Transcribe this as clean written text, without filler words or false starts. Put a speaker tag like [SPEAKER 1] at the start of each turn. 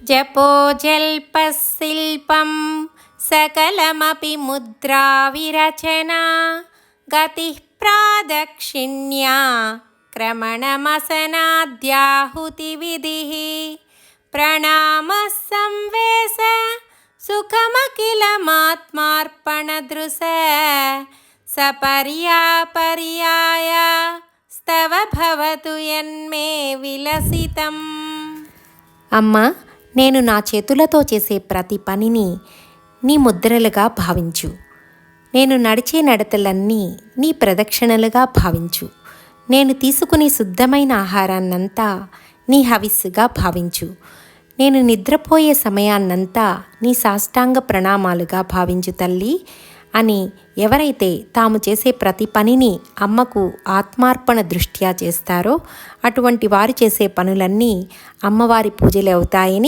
[SPEAKER 1] జపో జల్పశిల్పం సకలమపి ముద్రా విరచనా గతిః ప్రాదక్షిణ్యా క్రమణమసనాద్యాహుతి విధిః ప్రణామః సంవేశ సుఖమఖిలమాత్మార్పణదృశ సపర్యాపర్యాయ స్తవ భవతు యన్మే విలసితం. అమ్మా, నేను నా చేతులతో చేసే ప్రతి పనిని నీ ముద్రలుగా భావించు. నేను నడిచే నడతలన్నీ నీ ప్రదక్షిణలుగా భావించు. నేను తీసుకునే శుద్ధమైన ఆహారాన్నంతా నీ హవిస్సుగా భావించు. నేను నిద్రపోయే సమయాన్నంతా నీ సాష్టాంగ ప్రణామాలుగా భావించు తల్లి అని ఎవరైతే తాము చేసే ప్రతి పనిని అమ్మకు ఆత్మార్పణ దృష్ట్యా చేస్తారో అటువంటి వారు చేసే పనులన్నీ అమ్మవారి పూజలే అవుతాయని